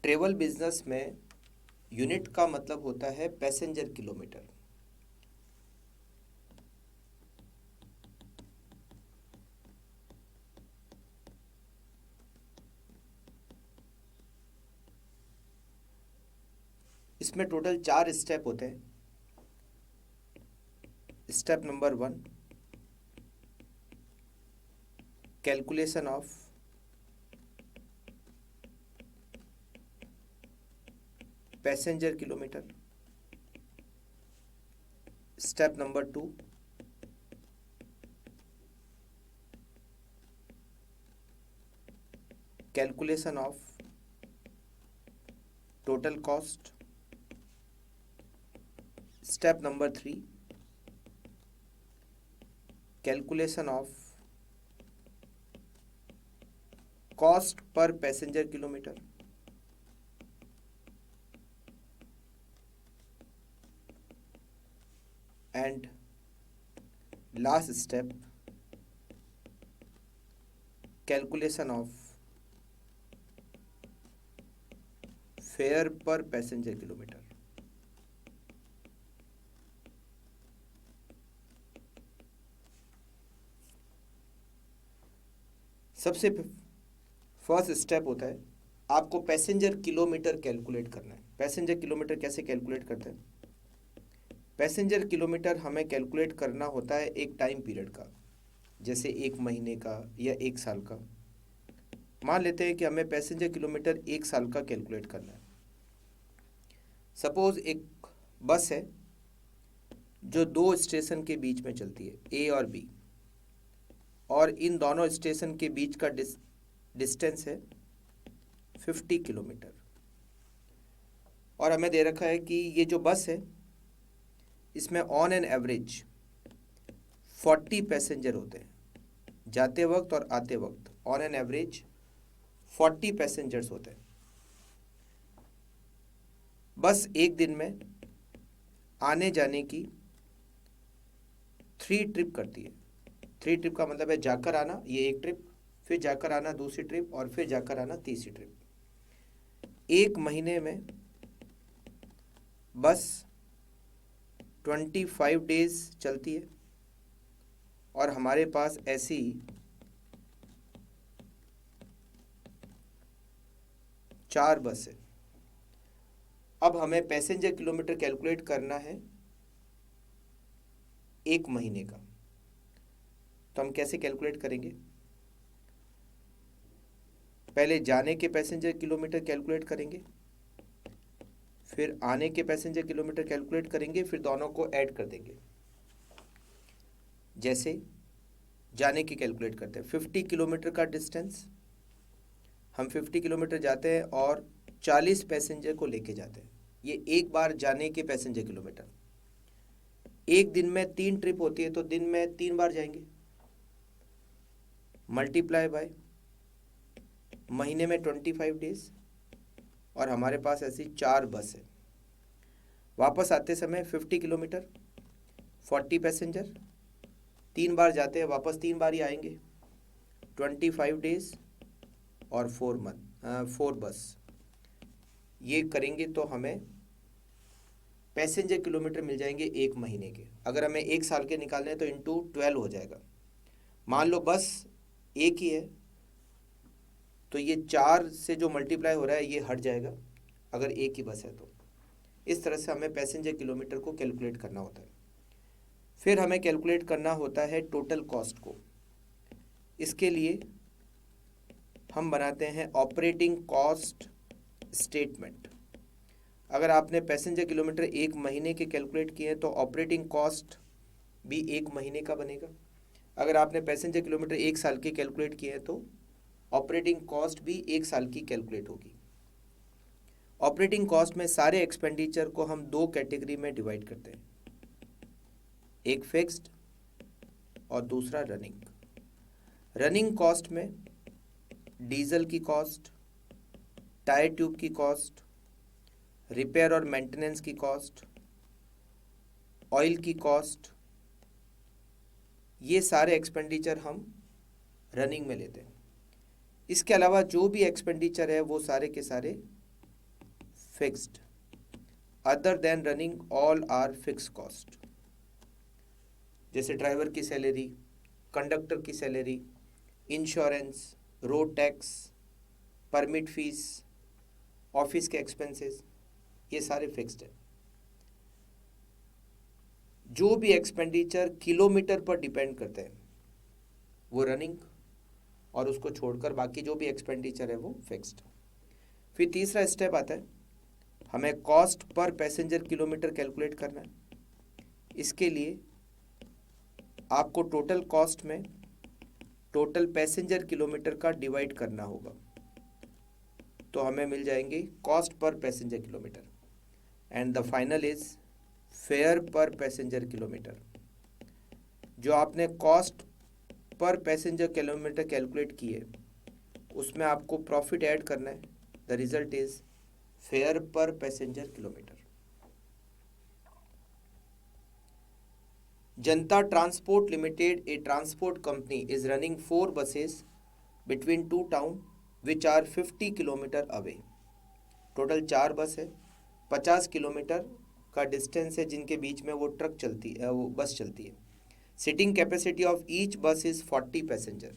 Travel business में unit का मतलब होता है पैसेंजर किलोमीटर। इसमें टोटल 4 स्टेप होते हैं। Step number 1, calculation of passenger kilometre. Step number 2, calculation of total cost. Step number 3, calculation of cost per passenger kilometre. And last step, calculation of fair per passenger kilometre. सबसे first step होता है आपको passenger kilometre calculate करना है। Passenger kilometre कैसे calculate करते हैं? Passenger kilometre हमें कैलकुलेट करना होता है एक टाइम पीरियड का, जैसे 1 महीने का या 1 साल का। मान लेते हैं कि हमें पैसेंजर किलोमीटर 1 साल का कैलकुलेट करना है। सपोज एक बस है जो 2 स्टेशन के बीच में चलती है, ए और बी, और इन दोनों स्टेशन के बीच का डिस्टेंस है 50 किलोमीटर। और हमें दे रखा है कि ये जो बस है इसमें ऑन एन एवरेज 40 पैसेंजर होते हैं। जाते वक्त और आते वक्त ऑन एन एवरेज 40 पैसेंजर्स होते हैं। बस एक दिन में आने जाने की 3 ट्रिप करती है। 3 ट्रिप का मतलब है जाकर आना, ये एक ट्रिप, फिर जाकर आना दूसरी ट्रिप, और फिर जाकर आना तीसरी ट्रिप। 1 महीने में बस 25 डेज चलती है और हमारे पास ऐसी 4 बस है। अब हमें पैसेंजर किलोमीटर कैलकुलेट करना है 1 महीने का। तो हम कैसे कैलकुलेट करेंगे? पहले जाने के पैसेंजर किलोमीटर कैलकुलेट करेंगे, फिर आने के पैसेंजर किलोमीटर कैलकुलेट करेंगे, फिर दोनों को ऐड कर देंगे। जैसे जाने की कैलकुलेट करते हैं, 50 किलोमीटर का डिस्टेंस, हम 50 किलोमीटर जाते हैं और 40 पैसेंजर को लेके जाते हैं। ये एक बार जाने के पैसेंजर किलोमीटर। एक दिन में 3 ट्रिप होती है तो दिन में 3 बार जाएंगे, मल्टीप्लाई बाय महीने में 25 डेज, और हमारे पास ऐसी 4 बस है। वापस आते समय 50 किलोमीटर, 40 पैसेंजर, 3 बार जाते हैं, वापस 3 बार ही आएंगे, 25 डेज और 4 बस। ये करेंगे तो हमें पैसेंजर किलोमीटर मिल जाएंगे 1 महीने के। अगर हमें 1 साल के निकालने हैं तो इंटू 12 हो जाएगा। मान लो बस एक ही है तो ये 4 से जो मल्टीप्लाई हो रहा है ये हट जाएगा अगर एक ही बस है तो। इस तरह से हमें पैसेंजर किलोमीटर को कैलकुलेट करना होता है। फिर हमें कैलकुलेट करना होता है टोटल कॉस्ट को। इसके लिए हम बनाते हैं ऑपरेटिंग कॉस्ट स्टेटमेंट। अगर आपने पैसेंजर किलोमीटर 1 महीने के कैलकुलेट किए हैं तो ऑपरेटिंग कॉस्ट भी 1 महीने का बनेगा। अगर आपने पैसेंजर किलोमीटर 1 साल के कैलकुलेट किए हैं तो ऑपरेटिंग कॉस्ट भी 1 साल की कैलकुलेट होगी। ऑपरेटिंग कॉस्ट में सारे एक्सपेंडिचर को हम 2 कैटेगरी में डिवाइड करते हैं, एक फिक्स्ड और दूसरा रनिंग। रनिंग कॉस्ट में डीजल की कॉस्ट, टायर ट्यूब की कॉस्ट, रिपेयर और मेंटेनेंस की कॉस्ट, ऑयल की कॉस्ट, ये सारे एक्सपेंडिचर हम रनिंग में लेते हैं। इसके अलावा जो भी एक्सपेंडिचर है वो सारे के सारे fixed, other than running all are fix cost. जैसे ड्राइवर की सैलरी, कंडक्टर की salary, insurance, road tax, permit fees, office के एक्सपेंसेस, ये सारे फिक्स्ड है। जो भी एक्सपेंडिचर किलोमीटर पर डिपेंड करते हैं वो रनिंग, और उसको छोड़कर बाकी जो भी एक्सपेंडिचर है वो फिक्स्ड। फिर तीसरा स्टेप आता है, हमें cost per passenger kilometre calculate करना है। इसके लिए आपको टोटल कॉस्ट में टोटल पैसेंजर किलोमीटर का डिवाइड करना होगा, तो हमें मिल जाएंगे cost per passenger kilometre, and the final is fare per passenger kilometre. जो आपने cost per passenger kilometre calculate किए उसमें आपको प्रॉफिट ऐड करना है, the result is fare per passenger kilometre. Janata transport limited, A transport company, is running 4 buses between 2 towns which are 50 kilometre away. Total 4 bus है, 50 kilometre का distance है जिनके बीच में वो ट्रक चलती है, वो बस चलती है। सिटिंग कैपेसिटी ऑफ ईच बस is 40 passenger.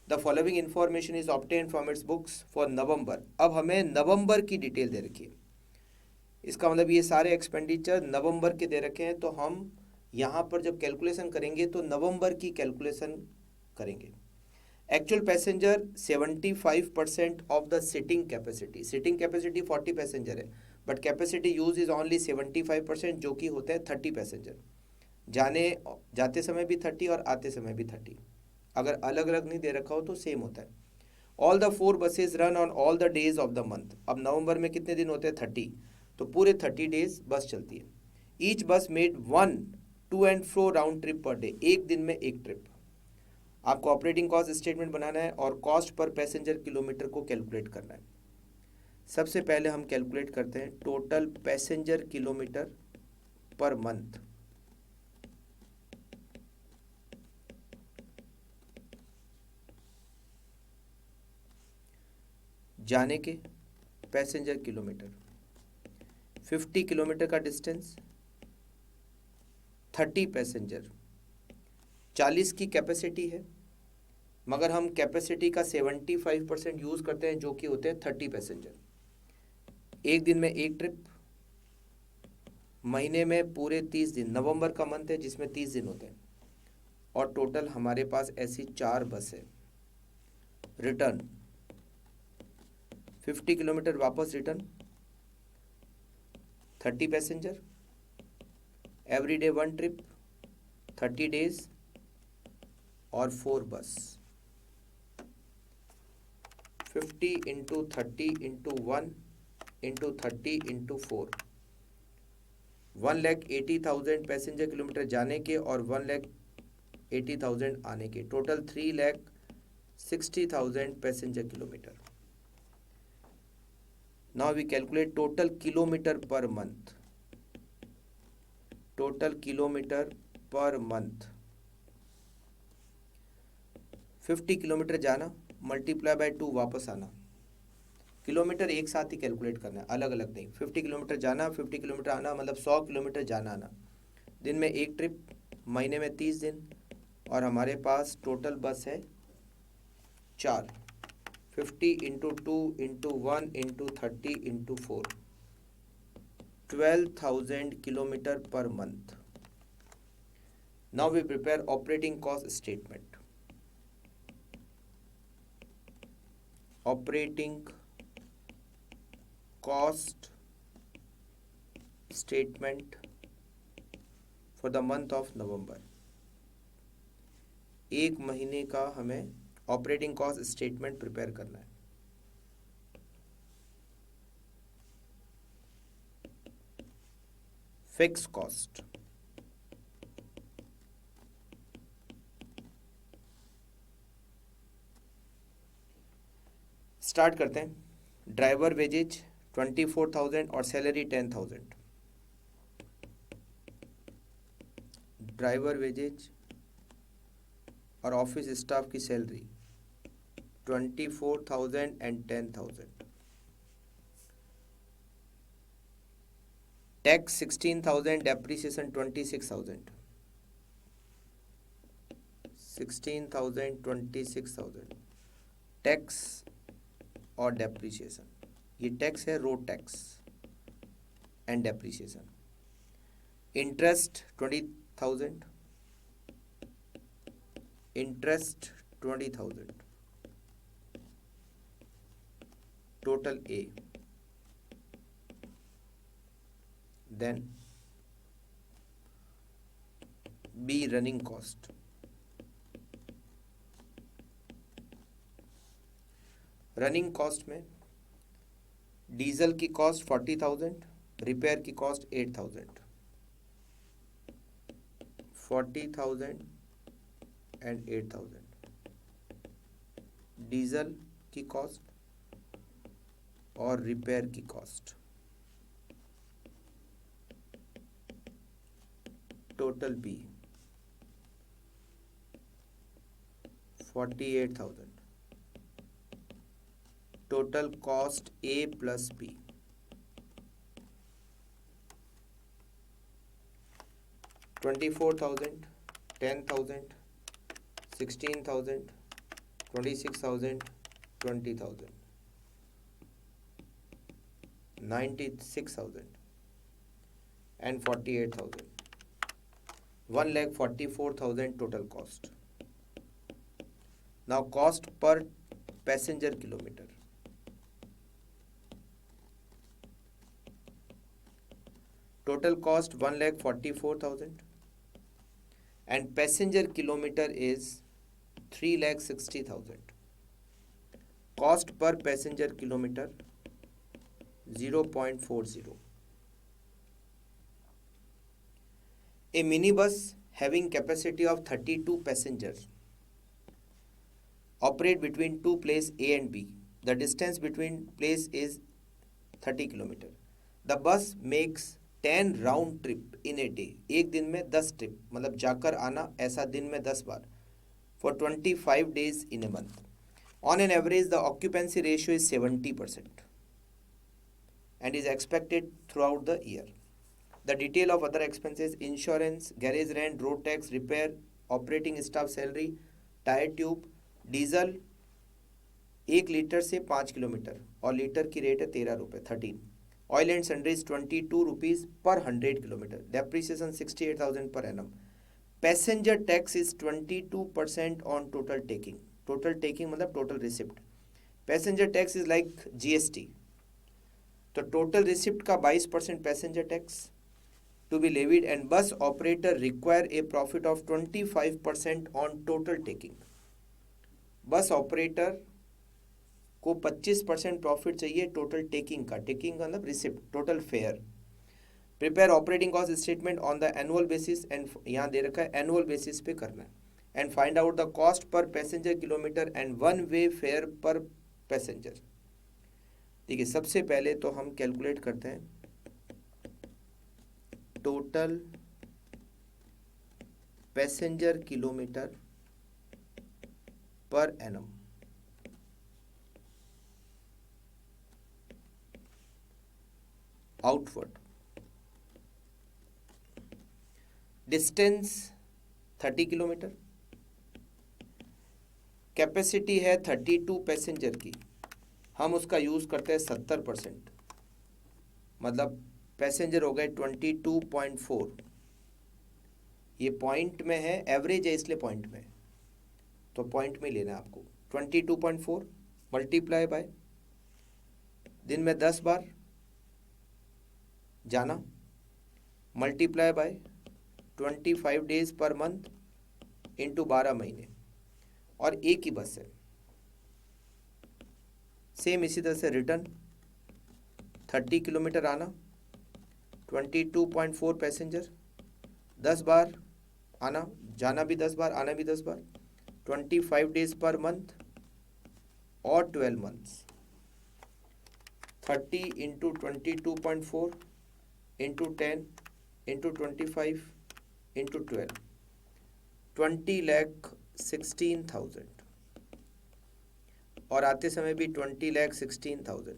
The following information is obtain from its books for नवंबर। अब हमें नवंबर की डिटेल दे रखी है, इसका मतलब ये सारे एक्सपेंडिचर नवंबर के दे रखे हैं, तो हम यहाँ पर जब कैलकुलेशन करेंगे तो नवंबर की कैलकुलेशन करेंगे। Actual passenger 75% of the seating capacity. Seating capacity 40 passenger है, but capacity use is only 75%, जो कि होते हैं 30 पैसेंजर। जाते समय भी 30 और आते समय भी 30। अगर अलग अलग नहीं दे रखा हो तो सेम होता है। All the 4 buses run on all the days of the month. अब नवंबर में कितने दिन होते हैं? 30, तो पूरे 30 डेज बस चलती है। Each bus made 1 to and fro round trip per day. एक दिन में एक ट्रिप। आपको ऑपरेटिंग कॉस्ट स्टेटमेंट बनाना है और कॉस्ट पर पैसेंजर किलोमीटर को कैलकुलेट करना है। सबसे पहले हम कैलकुलेट करते हैं total passenger kilometre per month. जाने के पैसेंजर किलोमीटर, 50 किलोमीटर का डिस्टेंस, 30 पैसेंजर, 40 की कैपेसिटी है, मगर हम कैपेसिटी का 75% यूज़ करते हैं, जो कि होते हैं 30 पैसेंजर। एक दिन में एक ट्रिप, महीने में पूरे 30 दिन, नवंबर का मंथ है जिसमें 30 दिन होते हैं, और टोटल हमारे पास ऐसी 4 बस है। रिटर्न 50 किलोमीटर वापस return, 30 passenger, every day 1 trip, 30 days, और 4 bus. 50 into 30 into 1 into 30 into 4, 1,80,000 passenger kilometre जाने के और 1,80,000 आने के, total 3,60,000 passenger kilometre. Now we calculate total kilometre per month. Total kilometre per month, 50 kilometre जाना multiply by 2 वापस आना। किलोमीटर एक साथ ही कैलकुलेट करना है, अलग अलग नहीं। 50 किलोमीटर जाना, 50 किलोमीटर आना, मतलब 100 किलोमीटर जाना आना। दिन में एक ट्रिप, महीने में 30 दिन, और हमारे पास टोटल बस है 4। 50 into 2 into 1 into 30 into 4, 12,000 kilometre per month. Now we prepare operating cost statement. Operating cost statement for the month of November. एक महीने का हमें ऑपरेटिंग कॉस्ट स्टेटमेंट प्रिपेयर करना है। फिक्स कॉस्ट, स्टार्ट करते हैं। ड्राइवर वेजेज 24,000 और सैलरी 10,000। ड्राइवर वेजेज और ऑफिस स्टाफ की salary 24,000 and 10,000। Tax 16,000, depreciation 26,000, 16,000, 26,000 tax और डेप्रिसिएशन, ये टैक्स है road tax and depreciation. Interest 20,000, interest 20,000, total A. Then B running cost, running cost में diesel की कॉस्ट 40,000, रिपेयर की cost 8,000, 40,000 and 8,000 diesel की cost और रिपेयर की cost, total B 48,000, total cost A plus B. $24,000, $10,000, $16,000, $26,000, $20,000, $96,000 and $48,000, $1,44,000 total cost. Now cost per passenger kilometer. Total cost 1,44,000 and passenger kilometer is 3,60,000. Cost per passenger kilometer 0.40. A minibus having capacity of 32 passengers operate between two places A and B. The distance between place is 30 km. The bus makes 10 round trip in a day, एक दिन में 10 trip, मतलब जाकर आना ऐसा दिन में 10 बार, for 25 days in a month. On an average the occupancy ratio is 70% and is expected throughout the year. The detail of other expenses, insurance, garage rent, road tax, repair, operating staff salary, tyre tube, diesel 1 litre से 5 kilometre और litre की rate है 13 रुपये 13. Oil and sundries 22 rupees per 100 kilometer. Depreciation 68,000 per annum. Passenger tax is 22% on total taking. Total taking मतलब total receipt. Passenger tax is like GST. तो total receipt का 22% passenger tax to be levied and bus operator require a profit of 25% on total taking. Bus operator को 25% profit चाहिए total taking का. Taking का मतलब receipt, total fair. Prepare operating cost statement on the annual basis, and यहाँ दे रखा है annual basis पे करना है. And find out the cost per passenger kilometre and one way fair per passenger. देखिए सबसे पहले तो हम कैलकुलेट करते हैं total passenger kilometre per annum. Outward distance 30 kilometre, capacity है 32 पैसेंजर की, हम उसका यूज़ करते हैं 70%, मतलब पैसेंजर हो गए 22.4. ये पॉइंट में है, एवरेज है इसलिए पॉइंट में, तो पॉइंट में लेना है आपको. 22.4 मल्टीप्लाई बाय दिन में 10 बार जाना, मल्टीप्लाई बाय 25 डेज पर मंथ इंटू 12 महीने, और एक ही बस है. सेम इसी तरह से रिटर्न 30 किलोमीटर आना, 22.4 पैसेंजर, 10 बार आना, जाना भी 10 बार, आना भी 10 बार, 25 डेज पर मंथ और 12 months. 30 into 22.4 into 10 into 25 into 12, 20,16,000, और आते समय भी 20,16,000,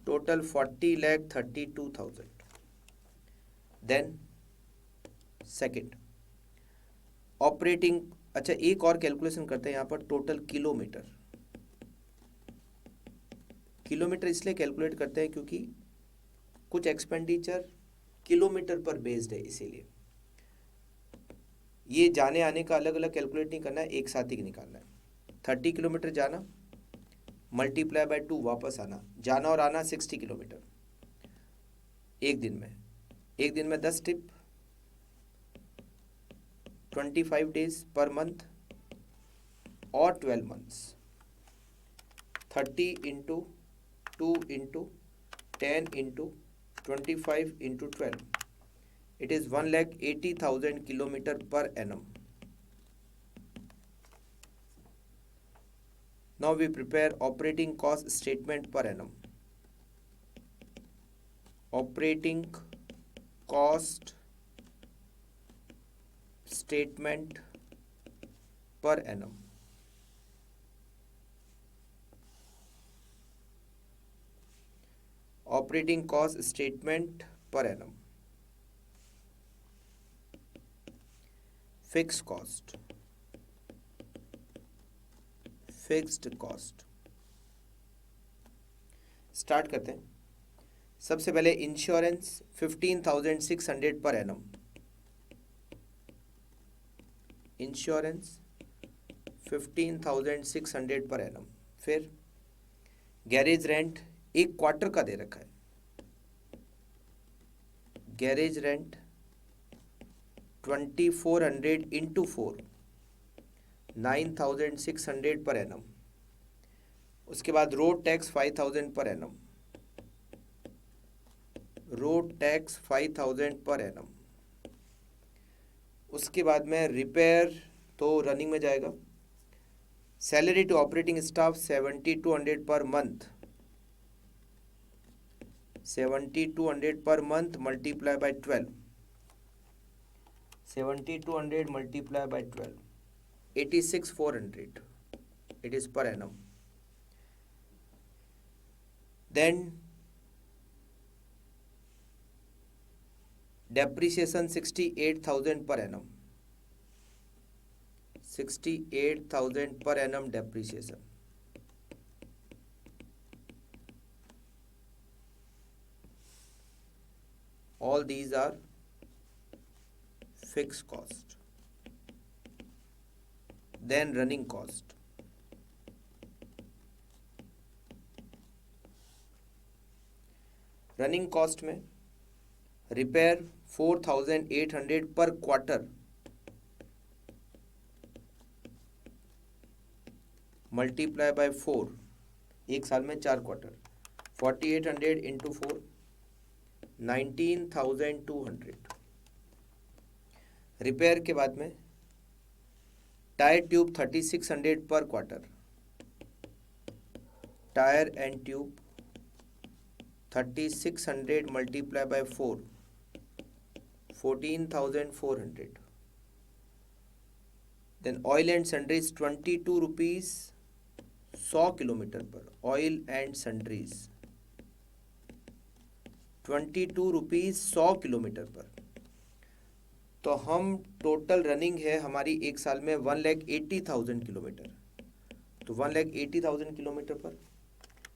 टोटल 40,32,000. Then second operating. अच्छा, एक और कैलकुलेशन करते हैं यहाँ पर, टोटल किलोमीटर। किलोमीटर इसलिए कैलकुलेट करते हैं क्योंकि कुछ एक्सपेंडिचर किलोमीटर पर बेस्ड है, इसीलिए ये जाने आने का अलग अलग कैलकुलेट नहीं करना है, एक साथ ही निकालना है। 30 किलोमीटर जाना मल्टीप्लाई बाय 2 वापस आना, जाना और आना 60 किलोमीटर एक दिन में। एक दिन में 10 ट्रिप, 25 डेज पर मंथ और 12 months. 30 into 2 into 10 into 25 into 12, it is 1,80,000 kilometer per annum. Now we prepare operating cost statement per annum. Operating cost statement per annum. Operating cost statement per annum. Fixed cost. Fixed cost. Start करते हैं। सबसे पहले insurance 15,600 per annum. Insurance 15,600 per annum. फिर garage rent एक quarter का दे रखा है, garage rent 2400 into 4, 9,600 per annum. उसके बाद road tax 5,000 per annum. Road tax 5,000 per annum. उसके बाद में रिपेयर तो रनिंग में जाएगा। Salary to operating staff 7,200 per month. 7,200 per month multiply by 12। 7,200 multiply by 12, 86,400 it is per annum. Then depreciation 68,000 per annum. 68,000 per annum depreciation. All these are fixed cost. Then running cost. Running cost में repair 4,800 पर quarter multiply by 4, एक साल में 4 quarter, 4,800 into 4, 19,200। Repair के बाद में tyre tube 3,600 per quarter. Tyre and tube 3,600 multiply by 4, 14,400। Then oil and sundries 22 rupees 100 kilometre per. Oil and sundries 22 rupees 100 kilometre पर। तो हम टोटल रनिंग है हमारी एक साल में 1,80,000 किलोमीटर। तो 1,80,000 किलोमीटर पर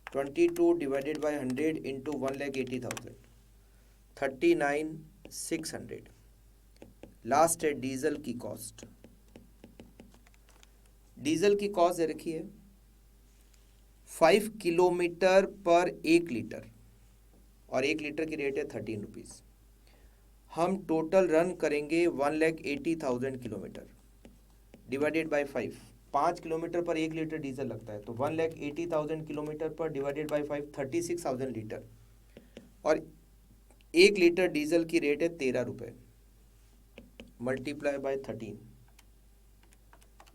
22 डिवाइडेड बाय 100 इंटू 1,80,000, 39,600। लास्ट है डीजल की कॉस्ट। डीजल की कॉस्ट दे रखी है 5 किलोमीटर पर 1 लीटर, और 1 लीटर की रेट है 13 रुपीज़। हम टोटल रन करेंगे 1,80,000 किलोमीटर डिवाइडेड बाय 5 किलोमीटर पर 1 लीटर डीजल लगता है, तो 1,80,000 किलोमीटर पर डिवाइडेड बाय 5, 36,000 लीटर, और 1 लीटर डीजल की रेट है 13 रुपये मल्टीप्लाई बाय 13।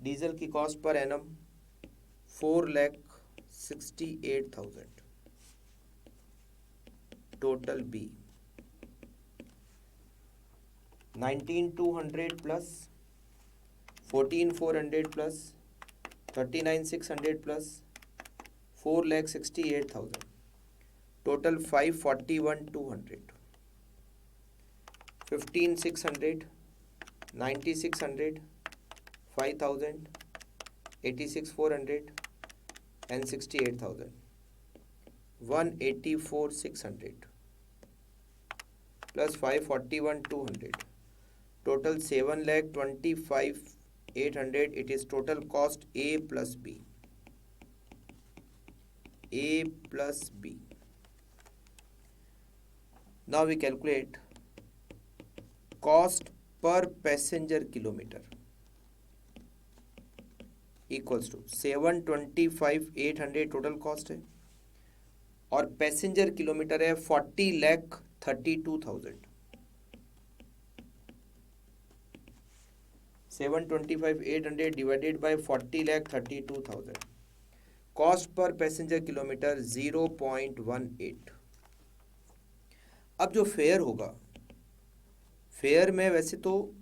डीजल की cost per annum 4,68,000। Total B 19,200 plus 14,400 plus 39,600 plus 4,68,000, total 541,200। 15,600, 9,600, 5,000, 86,400 and 68,000. 184,600 plus 541,200. Total 7,25,800. It is total cost A plus B. A plus B. Now we calculate cost per passenger kilometer equals to 725,800 total cost है और passenger kilometre है 40,32,000. 725,800 divided by 40,32,000. Cost per passenger kilometre 0.18. अब जो fair होगा, fair में वैसे तो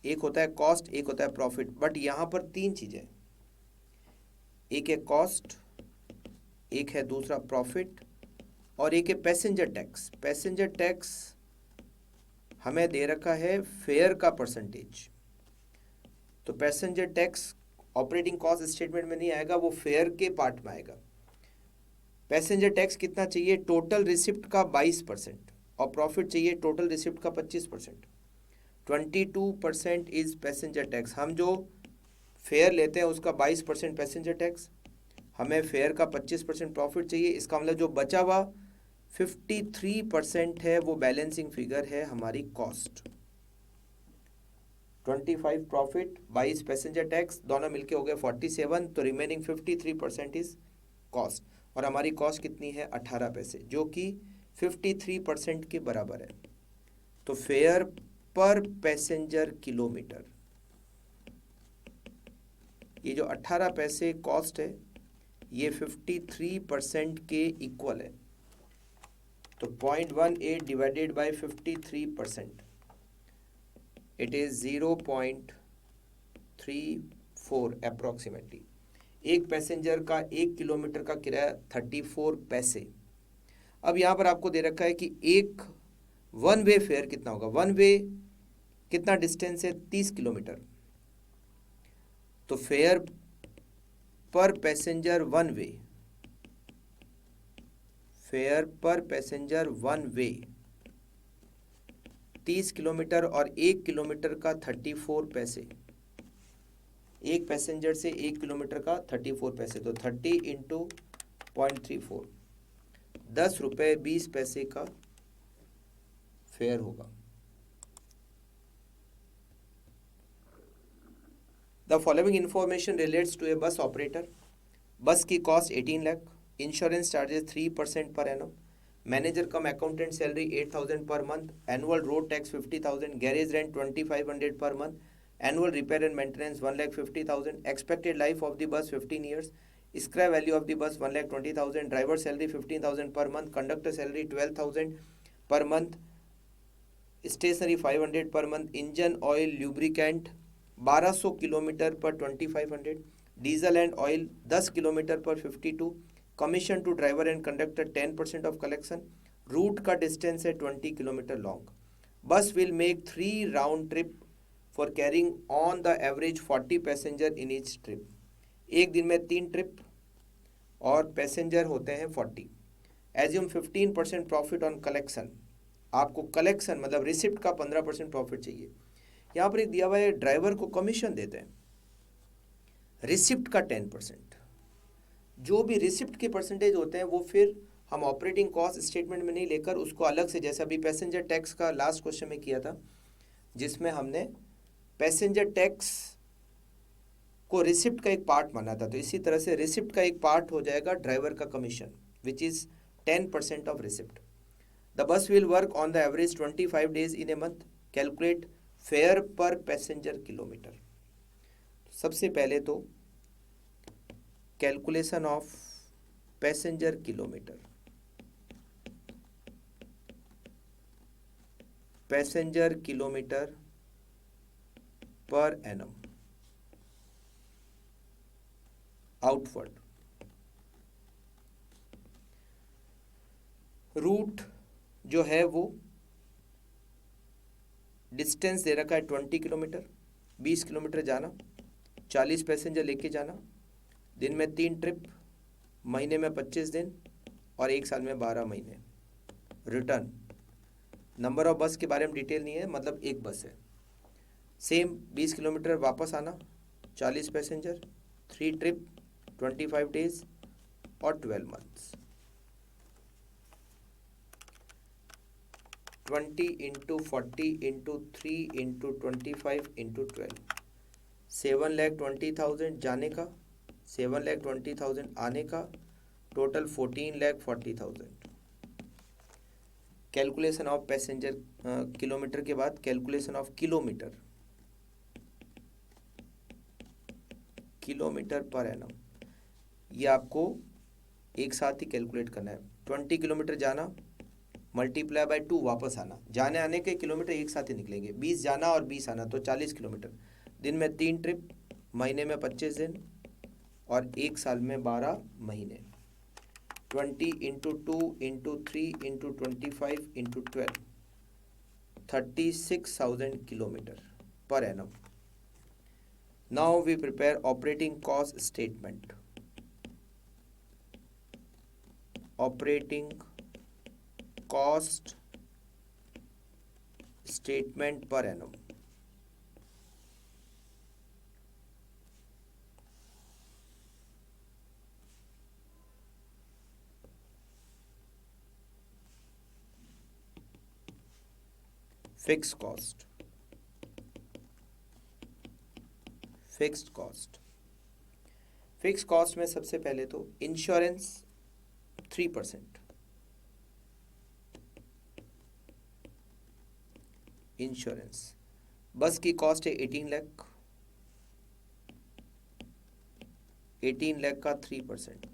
एक होता है कॉस्ट, एक होता है प्रॉफिट, बट यहाँ पर तीन चीज़ें, एक है कॉस्ट, एक है दूसरा प्रॉफिट और एक है पैसेंजर टैक्स. पैसेंजर टैक्स हमें दे रखा है फेयर का परसेंटेज, तो passenger tax operating cost statement में नहीं आएगा, वो फेयर के पार्ट में आएगा. पैसेंजर टैक्स कितना चाहिए? टोटल रिसिप्ट का 22% और प्रॉफिट चाहिए टोटल रिसिप्ट का 25%. 22% इज पैसेंजर टैक्स. हम जो फेयर लेते हैं उसका 22% पैसेंजर टैक्स, हमें फेयर का 25% प्रॉफिट चाहिए. इसका मतलब जो बचा हुआ 53% है वो बैलेंसिंग फिगर है हमारी कॉस्ट. 25 प्रॉफिट, 22 पैसेंजर टैक्स, दोनों मिलके हो गए 47. तो रिमेनिंग 53% इज कॉस्ट और हमारी कॉस्ट कितनी है? 18 पैसे, जो कि 53% के बराबर है. तो फेयर पर पैसेंजर किलोमीटर, ये जो 18 पैसे कॉस्ट है ये 53% के इक्वल है. तो 0.18 divided by 53%, it is 0.34 approximately. एक पैसेंजर का 1 किलोमीटर का किराया 34 पैसे. अब यहाँ पर आपको दे रखा है कि एक वन वे फेयर कितना होगा. वन वे कितना डिस्टेंस है? 30 किलोमीटर. तो fare per passenger one way, fair per passenger one way 30 kilometre और 1 किलोमीटर का 34 पैसे. एक पैसेंजर से 1 किलोमीटर का 34 पैसे, तो 30 इंटू 0.34, 10 रुपये 20 पैसे का फेयर होगा. The following information relates to a bus operator. बस की cost 18 lakh, insurance charges 3% per annum, manager cum accountant salary 8,000 per month, annual road tax 50,000, garage rent 2,500 per month, annual repair and maintenance 1,50,000, expected life of the bus 15 years, scrap value of the bus 1,20,000, driver salary 15,000 per month, conductor salary 12,000 per month, stationery 500 per month, engine oil lubricant 1200 kilometre पर 2,500, diesel and oil 10 kilometre पर 52, commission to driver and conductor 10% of collection, route का distance है 20 kilometre long. Bus will make 3 round trip for carrying on the average 40 passenger in each trip. एक दिन में 3 trip और passenger होते हैं 40. Assume 15% profit on collection. आपको collection मतलब रिसिप्ट का 15% प्रॉफिट चाहिए. यहाँ पर एक दिया हुआ है ड्राइवर को कमीशन देते हैं, रिसिप्ट का 10%. जो भी रिसिप्ट के परसेंटेज होते हैं वो फिर हम ऑपरेटिंग कॉस्ट स्टेटमेंट में नहीं लेकर उसको अलग से, जैसे अभी पैसेंजर टैक्स का लास्ट क्वेश्चन में किया था जिसमें हमने पैसेंजर टैक्स को रिसिप्ट का एक पार्ट माना था, तो इसी तरह से रिसिप्ट का एक पार्ट हो जाएगा ड्राइवर का commission which is 10% of receipt. The bus will work on the average 25 days in a month. Calculate fare per passenger kilometre. सबसे पहले तो calculation of passenger kilometre. Passenger kilometre per annum outward. Route जो है वो distance दे रखा है 20 kilometre, 20 kilometre जाना, 40 passenger लेके जाना, दिन में 3 ट्रिप, महीने में 25 दिन और 1 साल में 12 महीने। रिटर्न, नंबर ऑफ बस के बारे में डिटेल नहीं है, मतलब एक बस है। सेम 20 किलोमीटर वापस आना, 40 पैसेंजर, 3 ट्रिप, 25 डेज और 12 months. 20 into 40 into 3 into 25 into 12, 7,20,000 जाने का, 7,20,000 आने का, total 14,40,000। Calculation of passenger kilometre के बाद calculation of kilometre, kilometre per annum, ये आपको एक साथ ही कैलकुलेट करना है। 20 किलोमीटर जाना मल्टीप्लाई बाय 2 वापस आना, जाने आने के किलोमीटर एक साथ ही निकलेंगे, 20 जाना और 20 आना तो 40 किलोमीटर, दिन में 3 ट्रिप, महीने में 25 दिन और 1 साल में 12 महीने। 20 into 2 into 3 into 25 into 12, 36,000 kilometre per annum. Now we prepare operating cost statement. Operating cost statement per annum. Fix cost, fixed cost, fix cost में सबसे पहले तो इंश्योरेंस 3%, इंश्योरेंस, बस की कॉस्ट है 18 लाख, 18 लाख का 3%,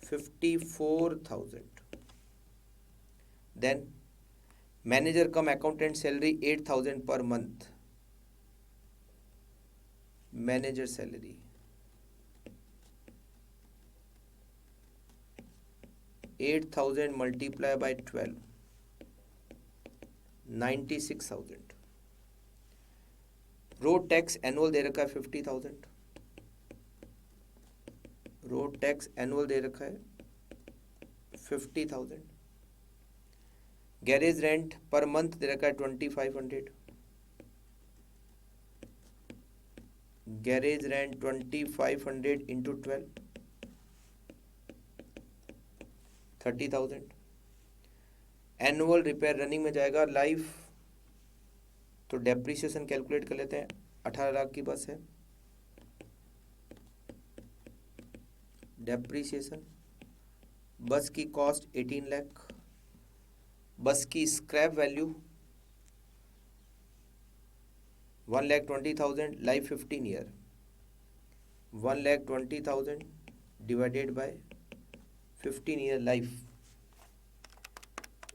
54,000। Then manager cum accountant salary 8,000 per month, manager salary, 8,000 multiply by 12, 96,000। Road tax annual दे रखा है 50,000, रोड टैक्स एनुअल दे रखा है 50,000। गैरेज रेंट पर मंथ दे रखा है 2,500, garage rent 2,500 into 12, 30,000। Annual repair running में जाएगा लाइफ, तो डेप्रिसिएशन कैलकुलेट कर लेते हैं। 18 लाख की बस है, डेप्रिसिएशन, बस की कॉस्ट 18 लाख, बस की scrap value 1,20,000, life 15 year, 1,20,000 divided by 15 year life,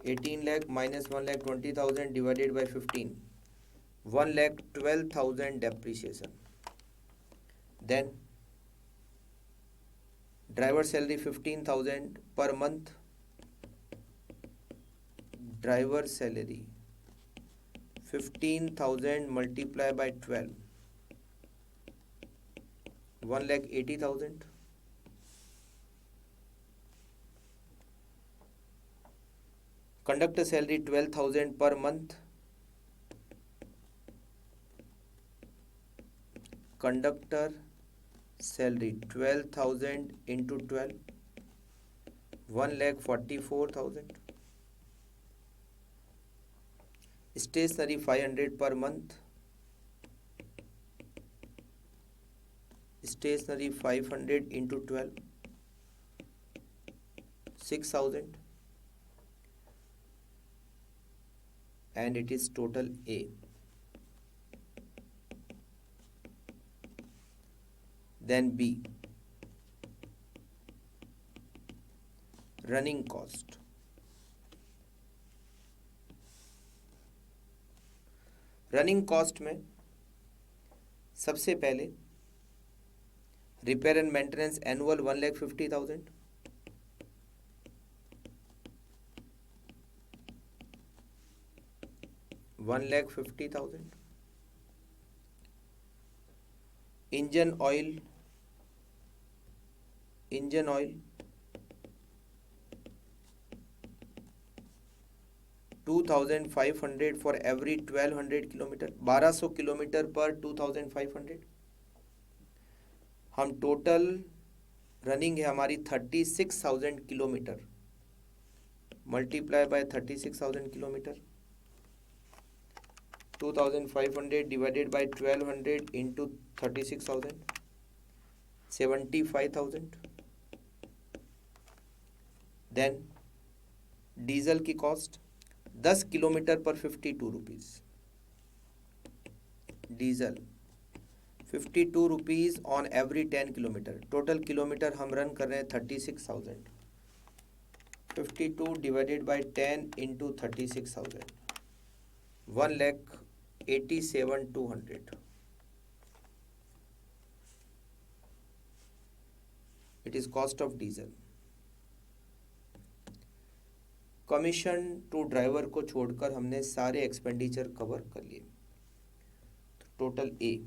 18 lakh minus 1,20,000 divided by 15, 1,12,000 depreciation. Then driver salary 15,000 per month, driver salary 15,000 multiply by 12, 1,80,000। Conductor salary 12,000 per month, conductor salary 12,000 into 12, 1,44,000। Stationery 500 per month, stationery 500 into 12, 6,000 and it is total A. Then B, running cost, running cost में सबसे पहले repair and maintenance annual 1,50,000, 1,50,000. Engine oil 2,500 for every 1,200 kilometre, 1200 kilometre पर 2,500. हम total running है हमारी 36,000 kilometre, multiply by 36,000 kilometre, 2,500 divided by 1,200 into 36,000, 75,000. Then diesel की cost 10 kilometre पर 52 rupees, डीजल 52 rupees on every 10 kilometre. Total kilometre हम रन कर रहे हैं 36,000, 52 डिवाइडेड बाय 10 इंटू 36,000, 1,87,200. It is cost of diesel. Commission to driver को छोड़कर हमने सारे एक्सपेंडिचर कवर कर लिए. टोटल ए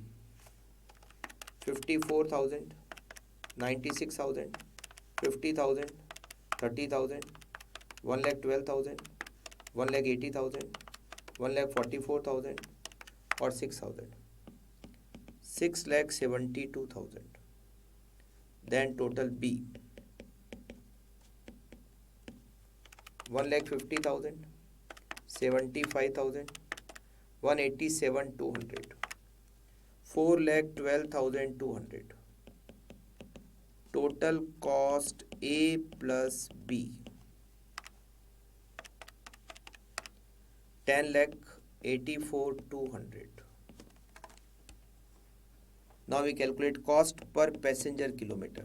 54,000, 96,000, 50,000, 30,000, 1,12,000, 1,80,000, 1,44,000 और 6,000, 6,72,000. Then total B 1,50,000, 75,000, 1,87,200, 4,12,200. Total cost A plus B 10,84,200. Now we calculate cost per passenger kilometer.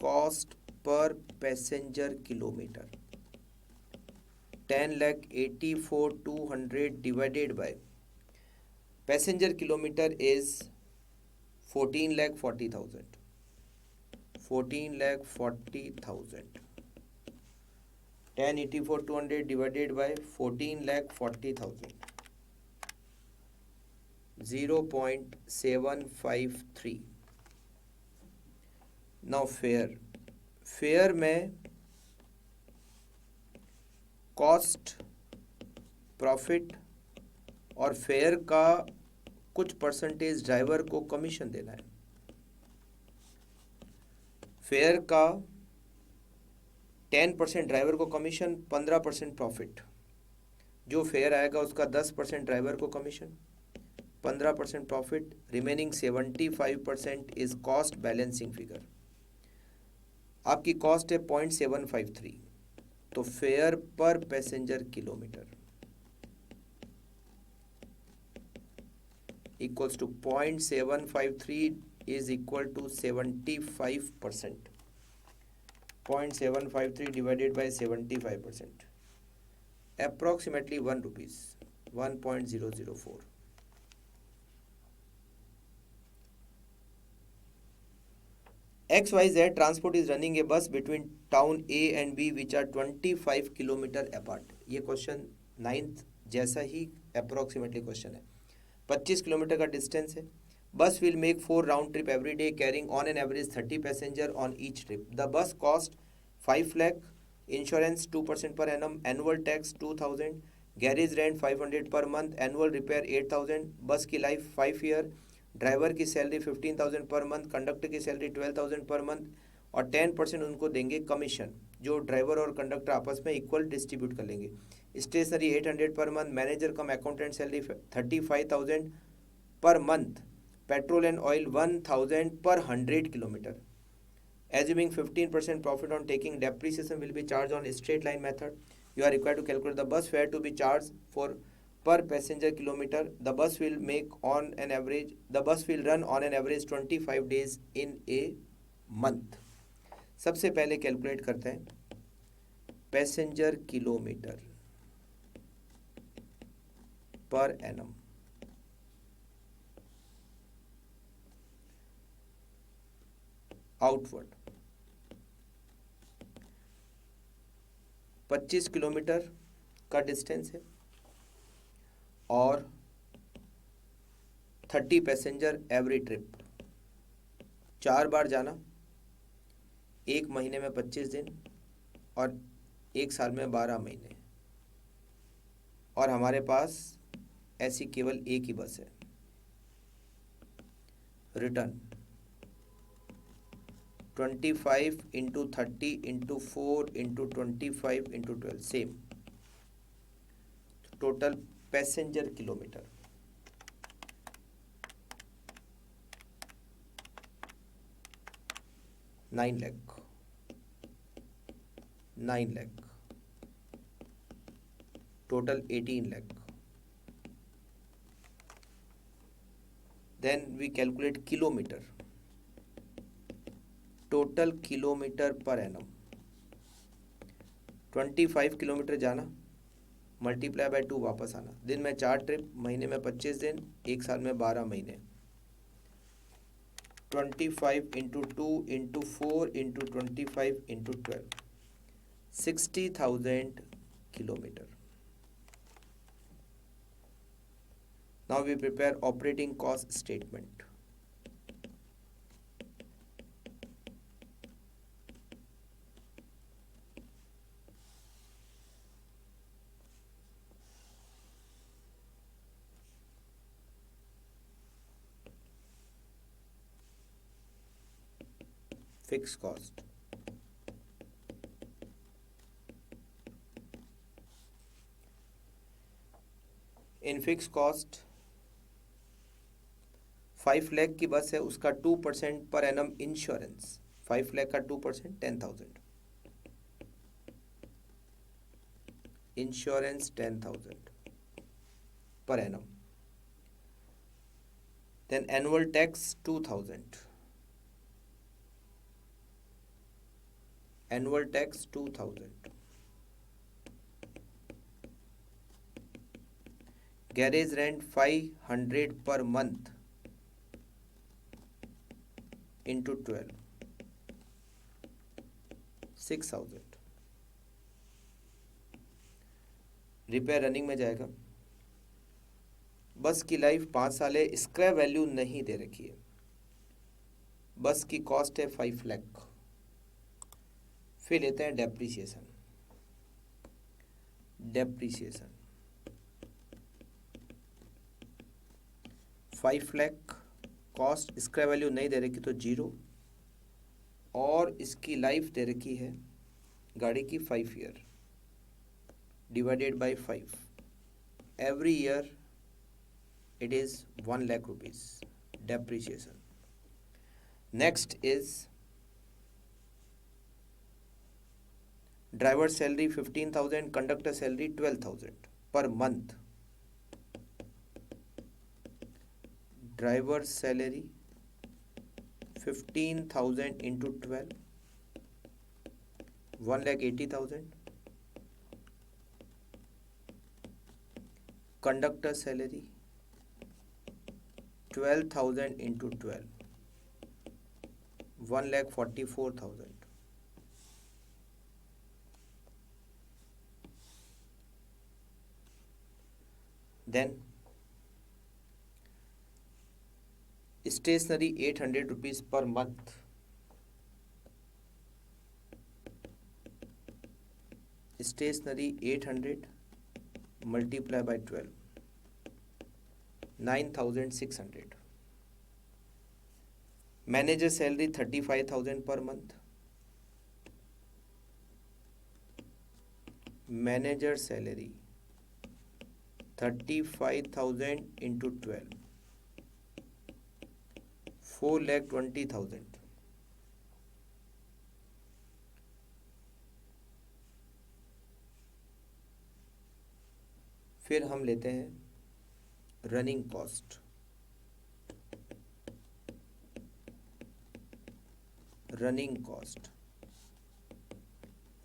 Cost per passenger kilometer 10,84,200 divided by passenger kilometer is 14,40,000. 14,40,000. 10,84,200 divided by 14,40,000. 0.753. Now fair में cost, profit और fair का कुछ percentage driver को commission देना है. Fair का 10% driver को commission, 15% profit. जो फेयर आएगा उसका 10% ड्राइवर को commission, 15% profit, remaining 75% is cost balancing figure. आपकी कॉस्ट है 0.753. तो fare per passenger kilometre equals to 0.753 is equal to 75%. 0.753 divided by 75%, approximately 1 rupees, 1.004. XYZ transport is running a bus between town A and B which are 25 kilometre apart. ये question 9th जैसा ही approximately question है. 25 kilometre का distance है. बस will make 4 round trip every day carrying on an average 30 passenger on each trip. The bus cost 5 lakh, insurance 2% per annum, annual tax 2,000, garage rent 500 per month, annual repair 8,000, बस की life 5 year, driver की salary 15,000 per month, conductor की salary 12,000 per month और 10% उनको देंगे commission जो driver और conductor आपस में इक्वल डिस्ट्रीब्यूट कर लेंगे. Stationery 800 per month, manager cum accountant salary 35,000 per month, petrol and oil 1,000 per 100 kilometre. Assuming 15% profit on taking, depreciation will be charged on straight line method. You are required to calculate the bus fare to be charged for per passenger kilometer. The bus will run on an average 25 days in a month. सबसे पहले calculate करते हैं passenger kilometre per annum. Outward 25 kilometre का distance है. और 30 passenger every trip. 4 बार जाना, 1 महीने में 25 दिन और 1 साल में 12 महीने। और हमारे पास ऐसी केवल एक ही बस है। Return 25 into 30 into 4 into 25 into 12 same. Total passenger kilometre 9 lakh. 9 lakh total 18 lakh. Then we calculate kilometer, total kilometer per annum। 25 kilometre जाना, मल्टीप्लाई बाय 2 वापस आना। दिन में 4 ट्रिप, महीने में 25 दिन, 1 साल में 12 महीने। 25 into 2 into 4 into 25 into 12, 60,000 kilometre. Now we prepare operating cost statement। Fixed cost, in fixed cost 5 lakh की बस है, उसका 2% पर एनम इंश्योरेंस। 5 लाख का 2% 10,000 insurance 10,000 per annum. Then annual tax 2,000, annual tax 2,000। Garage rent 500 per month into 12, 6,000। Repair running में जाएगा। बस की life 5 साल है, स्क्रैप वैल्यू नहीं दे रखी है। बस की कॉस्ट है 5 लाख। फिर लेते हैं depreciation. Depreciation 5 lakh, cost scrap value नहीं दे रखी तो 0, और इसकी लाइफ दे रखी है गाड़ी की 5 year, divided by 5। Every year it is 1 lakh rupees depreciation। Next is driver salary 15,000, conductor salary 12,000 per month। Driver salary 15,000 into 12, 1,80,000। Conductor salary 12,000 into 12, 1,44,000। Then stationery 800 rupees per month। Stationery 800 multiply by 12, 9,600। Manager salary 35,000 per month. Manager salary 35,000 into 12, 4,20,000। फिर हम लेते हैं running cost. Running cost,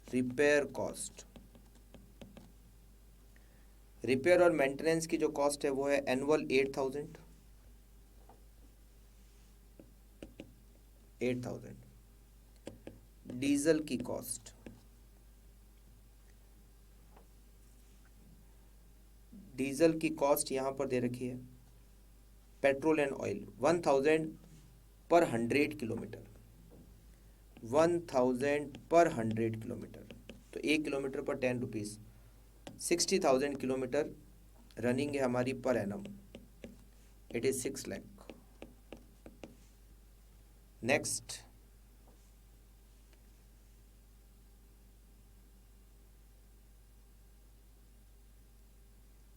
repair cost. Repair और maintenance की जो cost है वो है एनुअल 8,000। 8,000। डीजल की कॉस्ट, डीजल की कॉस्ट यहाँ पर दे रखी है, पेट्रोल एंड ऑयल 1000 पर 100 किलोमीटर, 1000 पर 100 किलोमीटर, तो 1 किलोमीटर पर 10 रुपीज़, 60,000 किलोमीटर रनिंग है हमारी पर annum, it is 6 lakh. Next,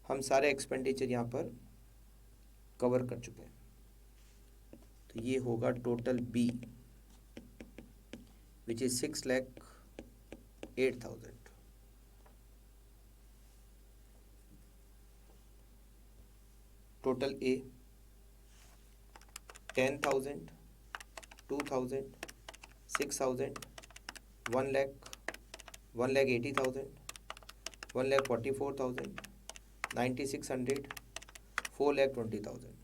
हम सारे एक्सपेंडिचर यहाँ पर कवर कर चुके हैं, तो ये होगा total B which is 6,08,000। Total A 10,000, 2,000, 6,000, 1 lakh, 1,80,000, 1,44,000, 9,600, 4,20,000,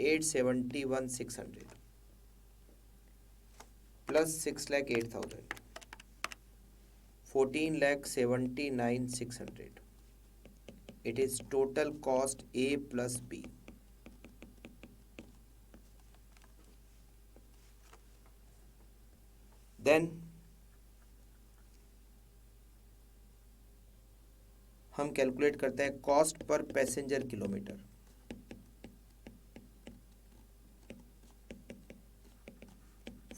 871,600 plus 6,08,000, 14,79,600. It is total cost A plus B. Then हम कैलकुलेट करते हैं cost per passenger kilometre.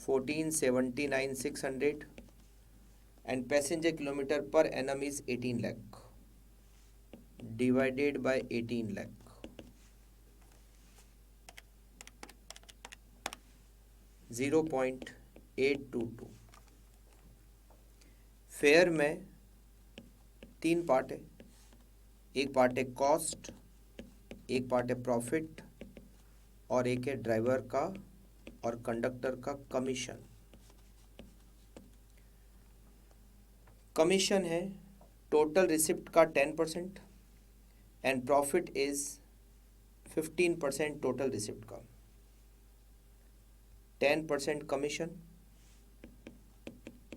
$14,79,600 and passenger kilometer per annum is 18 lakh divided by 18 lakh, 0.822। Fair में 3 part है, एक part है cost, एक part है profit और एक है ड्राइवर का और कंडक्टर का कमीशन। कमीशन है टोटल रिसिप्ट का 10% and profit is 15% total receipt का। 10% commission,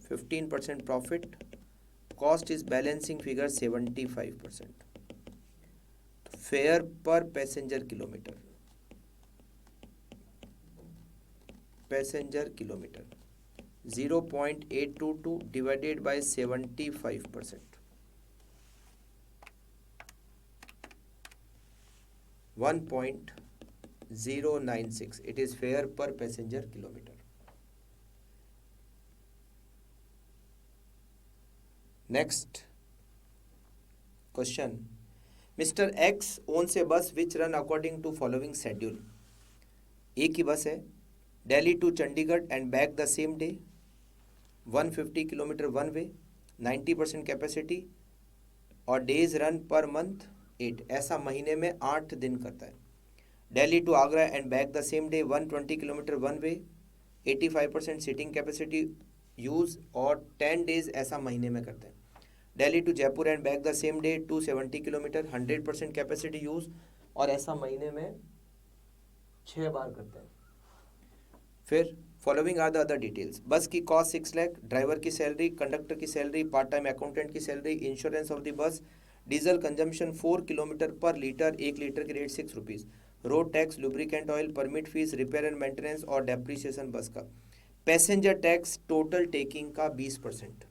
15% profit, cost is balancing figure 75%। तो fare per passenger kilometre, passenger kilometre 0.822 divided by 75%, 1.096। It is fare per passenger kilometre. Next question, mister X owns a bus which run according to following schedule. एक ही bus है, Delhi to Chandigarh and back the same day, 150 kilometre one way, 90% capacity और days run per month 8, ऐसा महीने में 8 दिन करता है। Delhi to Agra and back the same day, 120 kilometre one way, 85% seating capacity use और 10 डेज ऐसा महीने में करते हैं। Delhi to Jaipur and back the same day, 270 kilometre, 100% capacity use और ऐसा महीने में 6 बार करते हैं। फिर following are the other details, बस की कॉस्ट 6 लाख, ड्राइवर की सैलरी, कंडक्टर की सैलरी, पार्ट टाइम अकाउंटेंट की salary, insurance of the bus, diesel consumption 4 kilometre पर लीटर, 1 लीटर की rate 6 rupees, road tax, lubricant oil, permit fees, repair and maintenance और depreciation बस का, पैसेंजर टैक्स टोटल टेकिंग का 20%।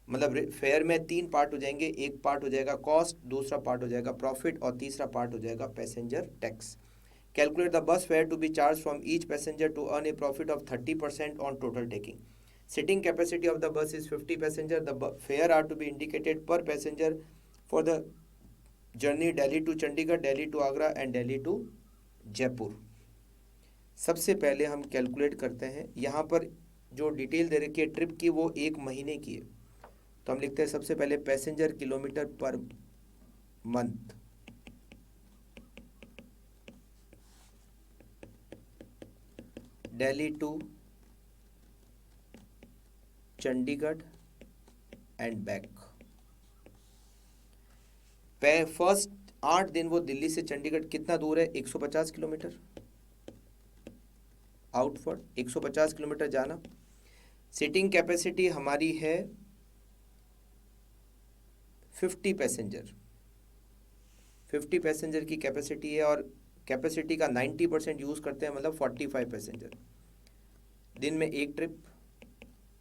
मतलब fair में 3 part हो जाएंगे, एक पार्ट हो जाएगा कॉस्ट, दूसरा पार्ट हो जाएगा प्रॉफिट और तीसरा पार्ट हो जाएगा passenger tax. Calculate the bus fare to be charged from each passenger to earn a profit of 30% on total taking. Sitting capacity of the bus is 50 passenger. The fare are to be indicated per passenger for the journey Delhi to Chandigarh, Delhi to Agra and Delhi to Jaipur. सबसे पहले हम calculate करते हैं, यहाँ पर जो detail दे रखी है ट्रिप की वो 1 महीने की है, तो हम लिखते हैं सबसे पहले passenger kilometre per month, Delhi to Chandigarh and back. First 8 दिन वो दिल्ली से चंडीगढ़ कितना दूर है, 150 किलोमीटर आउटवर्ड, 150 किलोमीटर जाना। सीटिंग कैपेसिटी हमारी है 50 पैसेंजर, 50 पैसेंजर की कैपेसिटी है और कैपेसिटी का 90% यूज़ करते हैं, मतलब 45 पैसेंजर। दिन में एक ट्रिप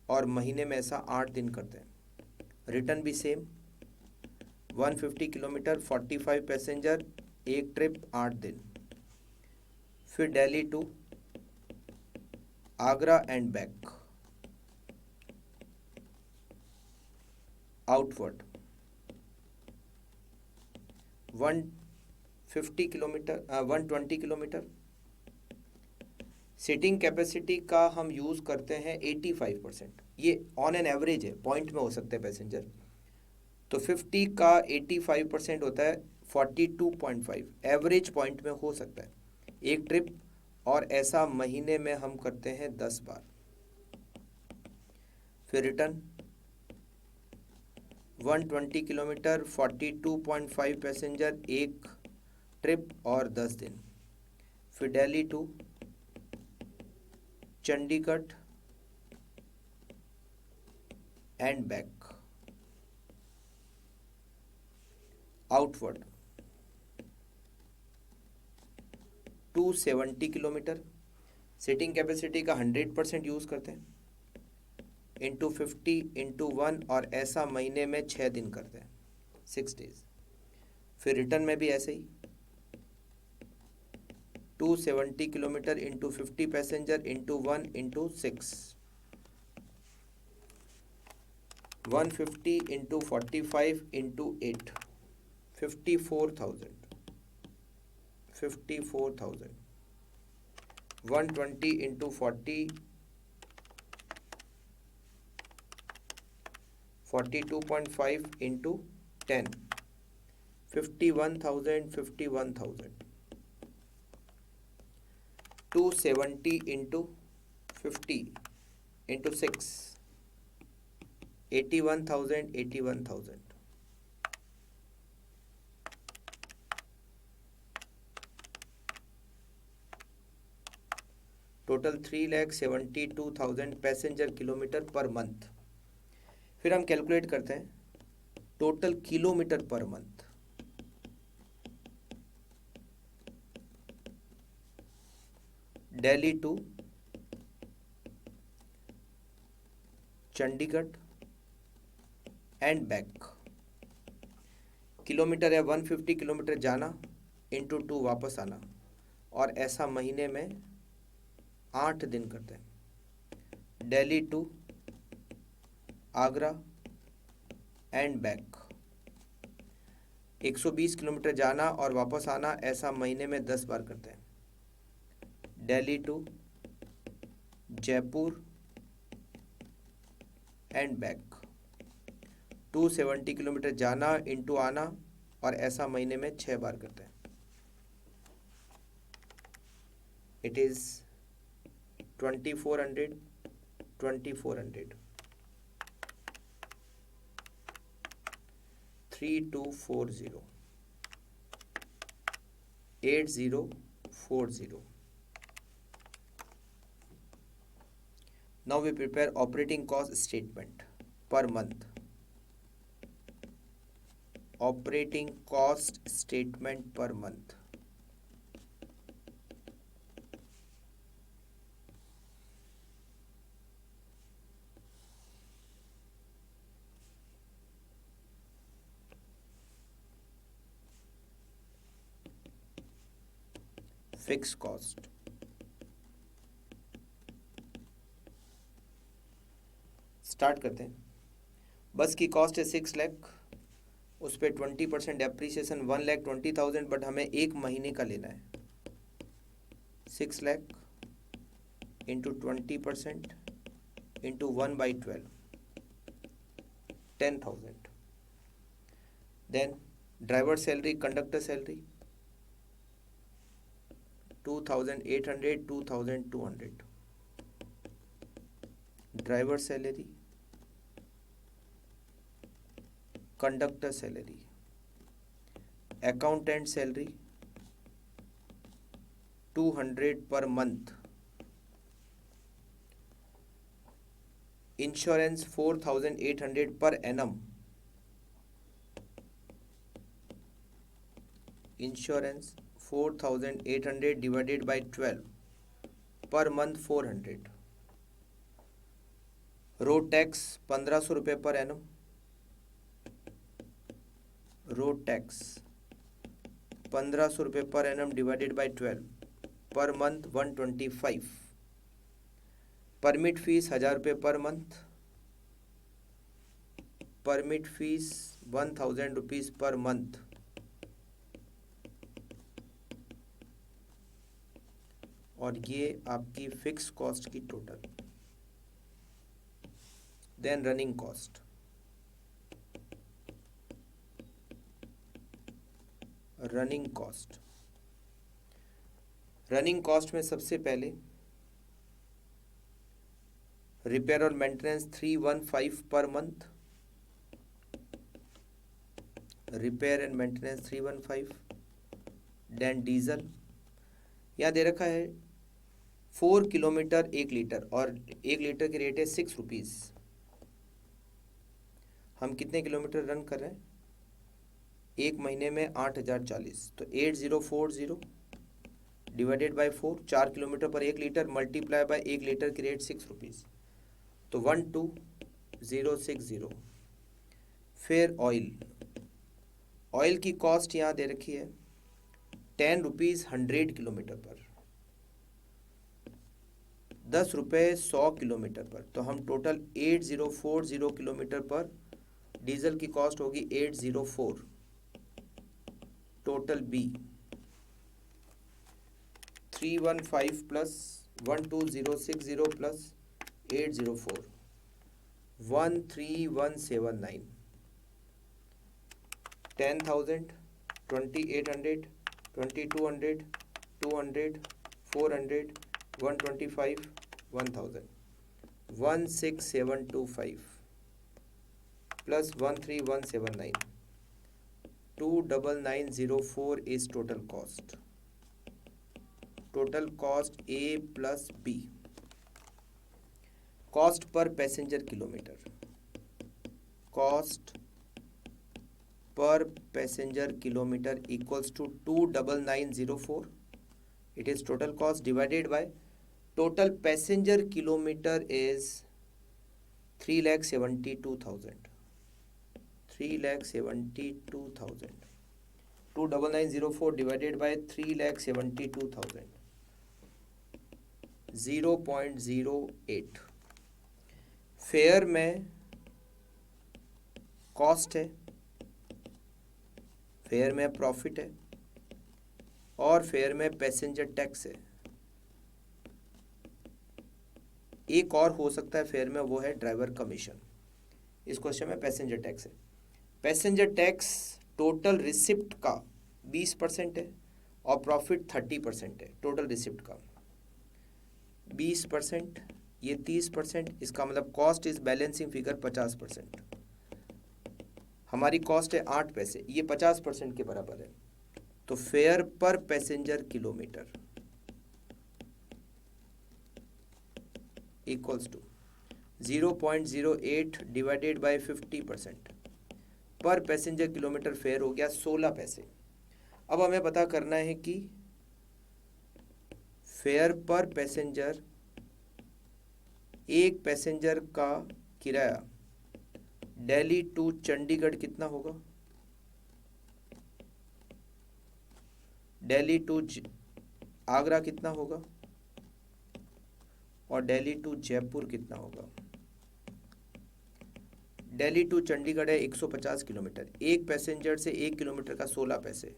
और महीने में ऐसा 8 दिन करते हैं। रिटर्न भी सेम, 150 किलोमीटर, 45 पैसेंजर, एक ट्रिप, 8 दिन। फिर Delhi to Agra and back, outward 150 kilometre, 120 kilometre. Seating capacity का हम यूज़ करते हैं 85%। ये ऑन एन एवरेज है, पॉइंट में हो सकते हैं पैसेंजर। तो 50 का 85% होता है 42.5, एवरेज पॉइंट में हो सकता है एक ट्रिप, और ऐसा महीने में हम करते हैं 10 बार। फिर रिटर्न 120 किलोमीटर, 42.5 पैसेंजर, एक ट्रिप और 10 दिन। फिर Delhi to Chandigarh and back, outward 270 kilometre. Seating capacity का 100% यूज़ करते हैं, इंटू 50 इंटू 1, और ऐसा महीने में 6 दिन करते हैं, 6 डेज। फिर रिटर्न में भी ऐसे ही 270 kilometre into 50 passenger into 1 into 6, 150 into 45 into 8, 54,000, 54,000। 120 into 40, 42.5 into 10, 51,000, 51,000। 270 into 50 into 6, 81,000, 81,000। Total 3,72,000 passenger kilometre per month. फिर हम कैलकुलेट करते हैं total kilometre per month. Delhi to Chandigarh and back, kilometre है 150 किलोमीटर जाना, इंटू 2 वापस आना, और ऐसा महीने में 8 दिन करते हैं। Delhi to Agra and back, 120 kilometre जाना और वापस आना, ऐसा महीने में 10 बार करते हैं। Delhi to Jaipur and back, 270 kilometre जाना इंटू आना, और ऐसा महीने में 6 बार करते हैं। It is 2400, 2400, 3240, 8040। Now we prepare operating cost statement per month. Operating cost statement per month. Fixed cost. Start करते हैं। बस की कॉस्ट है 6 लाख, उस पर 20% डेप्रीसिएशन 1,20,000, बट हमें एक महीने का लेना है। 6 lakh into 20% into 1/12, 10,000। Then driver salary, conductor salary 2,800, 2,200। Driver salary, conductor salary, accountant salary 200 per month, insurance 4,800 per annum, insurance 4,800 divided by 12 per month 400। Road tax 1500 रुपये पर एनम। रोड टैक्स 1500 रुपये per annum divided by 12 per month 125। Permit fees 1000 रुपये per month. Permit fees 1000 rupees per month. और ये आपकी fix cost की total. Then running cost. Running cost, running cost में सबसे पहले रिपेयर और maintenance 315 per month. Repair and maintenance 315। Then diesel यहाँ दे रखा है 4 किलोमीटर 1 लीटर और 1 लीटर की रेट है 6 रुपीज़। हम कितने किलोमीटर रन कर रहे हैं? एक महीने में 8040, तो 8040 डिवाइडेड बाय 4, 4 किलोमीटर पर 1 लीटर मल्टीप्लाई बाय 1 लीटर की रेट 6 रुपीज़, तो 12060। फिर ऑयल, ऑयल की कॉस्ट यहाँ दे रखी है 10 रुपीज़ 100 किलोमीटर पर, 10 रुपये 100 किलोमीटर पर। तो हम टोटल 8040 किलोमीटर पर डीजल की कॉस्ट होगी 804। Total B 315 plus 12060 plus 804, 13179। 10,000, 2800, 2200, 200, 400, 125, 1000, 16725 plus 13179, 29904 is total cost. Total cost A plus B. Cost per passenger kilometer. Cost per passenger kilometer equals to 29904. It is total cost divided by total passenger kilometer is 3,72,000. 3,72,000. 29904 divided by 3,72,000. 0.08। Fair में cost है, fair में profit है और fair में passenger tax है। एक और हो सकता है फेयर में, वो है ड्राइवर कमीशन। इस क्वेश्चन में पैसेंजर टैक्स है। पैसेंजर टैक्स टोटल रिसिप्ट का 20% है और प्रॉफिट 30% है। टोटल रिसिप्ट का 20%, ये 30%, इसका मतलब कॉस्ट इज बैलेंसिंग फिगर 50%। हमारी कॉस्ट है 8 पैसे, ये 50% के बराबर है। तो fare per passenger kilometre equals to 0.08 divided by 50%। Per passenger kilometre fair हो गया 16 पैसे। अब हमें पता करना है कि फेयर पर पैसेंजर, एक पैसेंजर का किराया दिल्ली टू चंडीगढ़ कितना होगा, दिल्ली टू आगरा कितना होगा और दिल्ली टू जयपुर कितना होगा। दिल्ली टू चंडीगढ़ है 150 किलोमीटर, एक पैसेंजर से 1 किलोमीटर का 16 पैसे,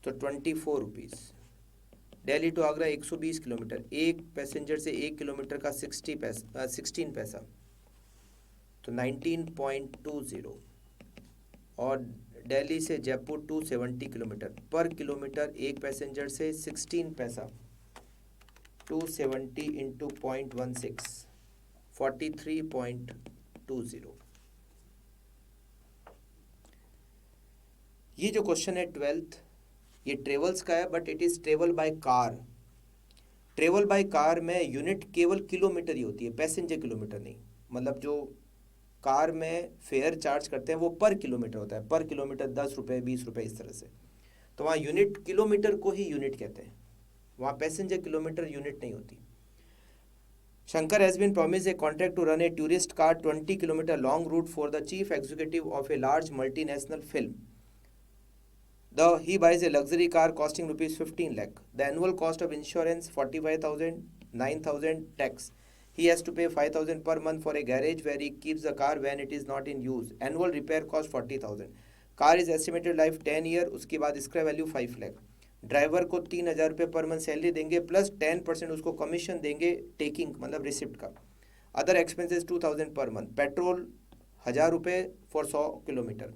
तो 24 rupees. Delhi to Agra 120 kilometre, एक पैसेंजर से 1 किलोमीटर का 16 पैसा, तो 19.20। और दिल्ली से जयपुर 270 किलोमीटर, पर किलोमीटर एक पैसेंजर से 16 पैसा, 270 इंटू 0.16, 43.20। ये जो क्वेश्चन है 12th, ये ट्रेवल्स का है, but it is travel by car. Travel by car में यूनिट केवल किलोमीटर ही होती है, पैसेंजर किलोमीटर नहीं। मतलब जो कार में फेयर चार्ज करते हैं वो पर किलोमीटर होता है, पर किलोमीटर 10 रुपये 20 रुपये इस तरह से। तो वहाँ यूनिट किलोमीटर को ही यूनिट कहते हैं, वहाँ पैसेंजर किलोमीटर यूनिट नहीं होती। Shankar has been promised a contract to run a tourist car 20 km long route for the chief executive of a large multinational film. He buys a luxury car costing rupees 15 lakh. The annual cost of insurance 45,000, 9,000 tax. He has to pay 5,000 per month for a garage where he keeps the car when it is not in use. Annual repair cost 40,000. Car is estimated life 10 year. उसके बाद इसका value 5 lakh. Driver को 3,000 रुपये per month salary देंगे plus 10% उसको commission देंगे taking मतलब receipt का। Other expenses 2,000 per month. Petrol 1,000 रुपये for 100 kilometre.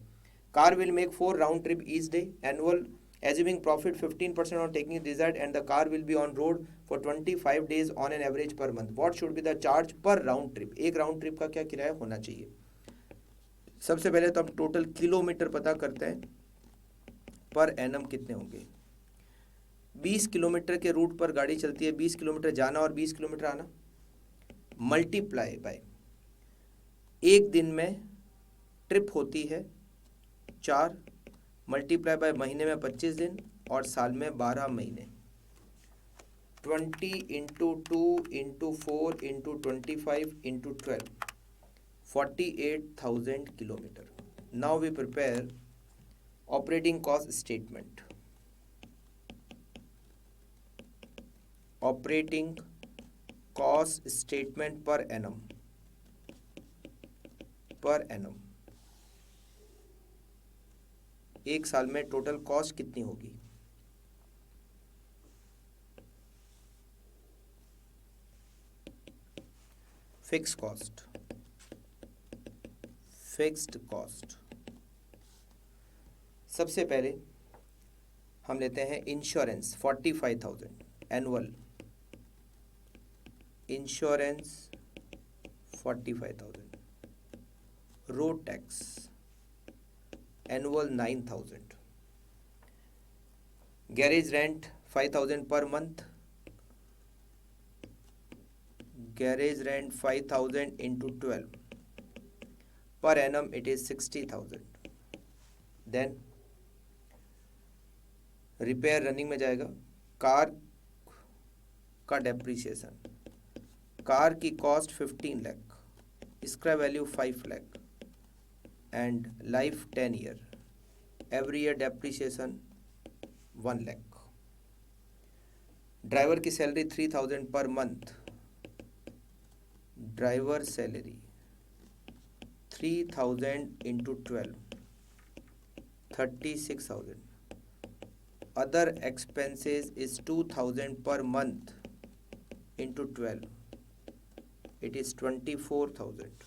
Car will make 4 round trip each day. Annual assuming profit 15% on taking desired, and the car will be on road for 25 days on an average per month. What should be the charge per round trip? एक round trip का क्या किराया होना चाहिए? सबसे पहले तो हम टोटल किलोमीटर पता करते हैं, पर एनम कितने होंगे। 20 किलोमीटर के रूट पर गाड़ी चलती है, 20 किलोमीटर जाना और 20 किलोमीटर आना, मल्टीप्लाई बाय एक दिन में ट्रिप होती है 4, मल्टीप्लाई बाय महीने में 25 दिन और साल में 12 महीने। 20 into 2 into 4 into 25 into 12, 48,000 kilometre. Now we prepare operating cost statement. Operating cost statement per annum, per annum एक साल में टोटल कॉस्ट कितनी होगी। Fix cost, fixed cost. सबसे पहले हम लेते हैं insurance 45,000 annual, insurance 45,000, road tax annual 9,000, garage rent 5,000 per month, garage rent 5,000 into 12, per annum it is 60,000। Then repair running में जाएगा, कार का डेप्रीशिएशन, कार की कॉस्ट 15 लाख, इसका value 5 lakh and life 10 year, every year depreciation 1 lakh। Driver की salary 3,000 per month, driver salary 3,000 into 12, 36,000। Other expenses is 2,000 per month into 12, it is 24,000।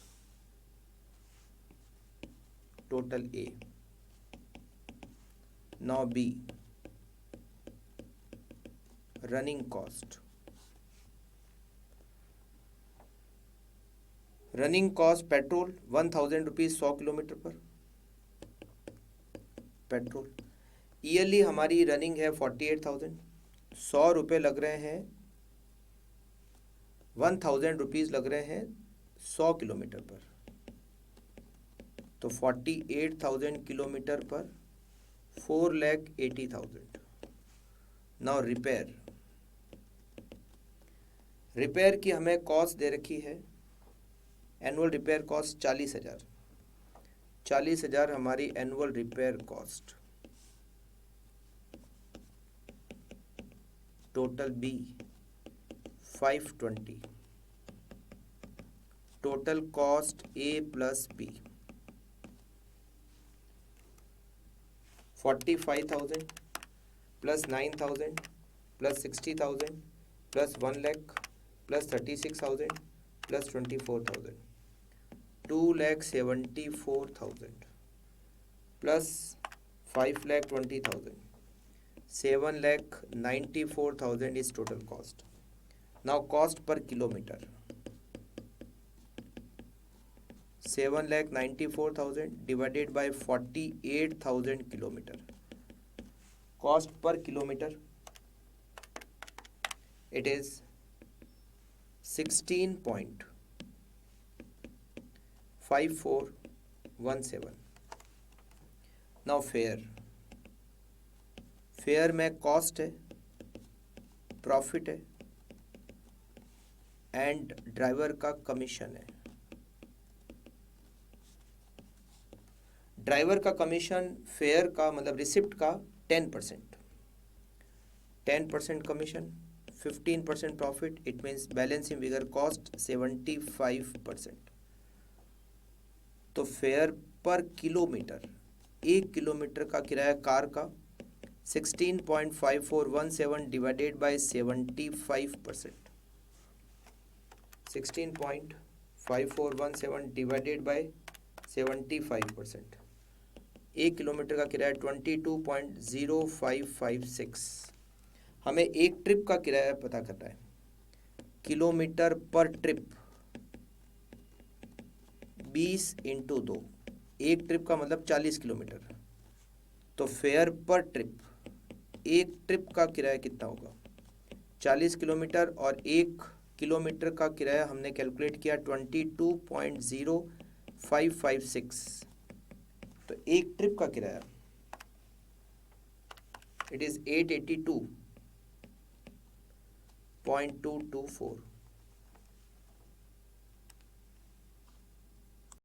total A. Now B, running cost. Running cost petrol 1,000 rupees 100 kilometre per petrol. Yearly हमारी running है 48,000, 100 रुपये लग रहे हैं, 1,000 rupees लग रहे हैं 100 किलोमीटर पर, तो 48,000 किलोमीटर पर 4,80,000। नाउ रिपेयर, रिपेयर की हमें कॉस्ट दे रखी है, एनुअल रिपेयर कॉस्ट 40,000, 40,000 हमारी annual repair cost. Total B 520, total cost A plus B 45,000 plus 9,000 plus 60,000 plus 1 lakh plus 36,000 plus 24,000, 2,74,000 plus 5,20,000, 7,94,000 is total cost. Now cost per kilometer, 7,94,000 divided by 48,000 kilometer. Cost per kilometer, it is 16.5 5417। Now fair में cost है, profit है and driver का commission है। Driver का commission fair का मतलब receipt का 10%, 10% commission, 15% profit, it means balancing figure cost 75%। तो फेयर पर किलोमीटर, 1 किलोमीटर का किराया कार का 16.5417 divided by 75%, 16.5417 divided by 75%। 1 kilometre का किराया 22.0556। हमें एक ट्रिप का किराया पता करना है, किलोमीटर पर ट्रिप 20 × 2, एक ट्रिप का मतलब 40 किलोमीटर। तो फेयर पर ट्रिप, एक ट्रिप का किराया कितना होगा, 40 किलोमीटर, और 1 किलोमीटर का किराया हमने कैलकुलेट किया 22.0556। तो एक ट्रिप का किराया इट इज 882.224।